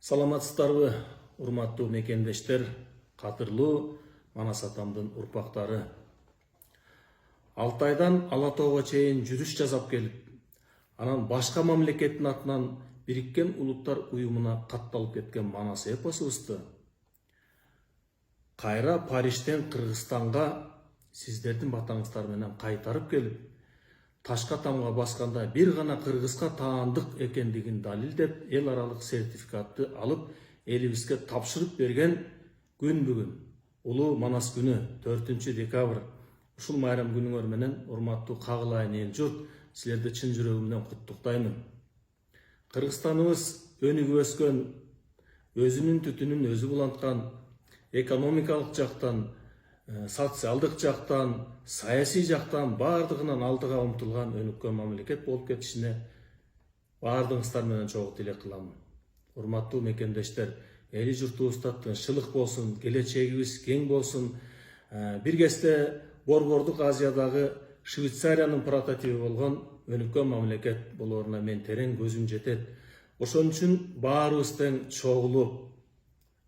Саламатсыздарбы, урматтуу мекендештер, кадырлуу Манас атамдын урпактары. Алтайдан Алатоого чейин жүрүш жасап келип, анан башка мамлекеттин атынан Бириккен Улуттар Уюмуна катталып кеткен Манас эпосубузду кайра Париштен Кыргызстанга сиздердин батаңыздар менен кайтарып келип, ташка тамга басканда бир гана кыргызга таандык экендигин далилдеп, эл аралык сертификатты алып, элибизге тапшырып берген күн бүгүн. Улуу Манас күнү 4 декабрь. Ушул майрам күнүңөр менен урматтуу кагылайын эл журт, силерди чын жүрөгүмдөн куттуктаймын. Кыргызстаныбыз өнүгүп өскөн, өзүнүн түтүнүн өзү буланткан, экономикалык жактан, социалдык жактан, саясий жактан бардыгынан алдыга умтулган өнүккөн мамлекет болуп кетишине бардыгыңыздар менен чогуу тилек кылам. Урматтуу мекендештер, эли журтубузда тынччылык болсун, келечегибиз кең болсун. Бир кезде Борбордук Азиядагы Швейцариянын прототиби болгон өнүккөн мамлекет болоруна мен терең көзүм жетет. Ошон үчүн баарыбыз тең чогулуп,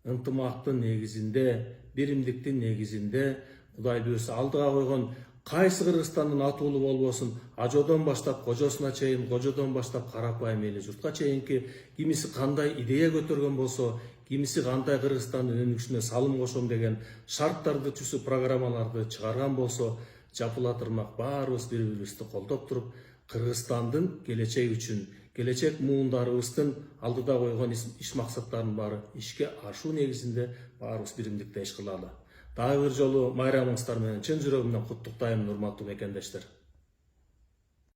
ынтымактын негизинде, биримдиктин негизинде Кудайбыз алдыга койгон кайсы Кыргызстандын атуулу болбосун, ажоодон баштап кожосуна чейин, кожодон баштап карапайым эли журтка чейинки кимиси кандай идея көтөргөн болсо, кимиси кандай Кыргызстандын өнүгүшүнө салым кошом деген шарттарды түзүп программаларды чыгарган болсо, жапылатырмак баарыбыз бири-бирибизди колдоп туруп, Кыргызстандын келечеги үчүн, келечек муундарыбыздын алдыда койгон иш максаттарынын баары ишке ашуу негизинде баарыбыз биримдикте иш кылалы. Дагы бир жолу майрамыңыздар менен чын жүрөгүмдөн куттуктайм, урматтуу мекендештер.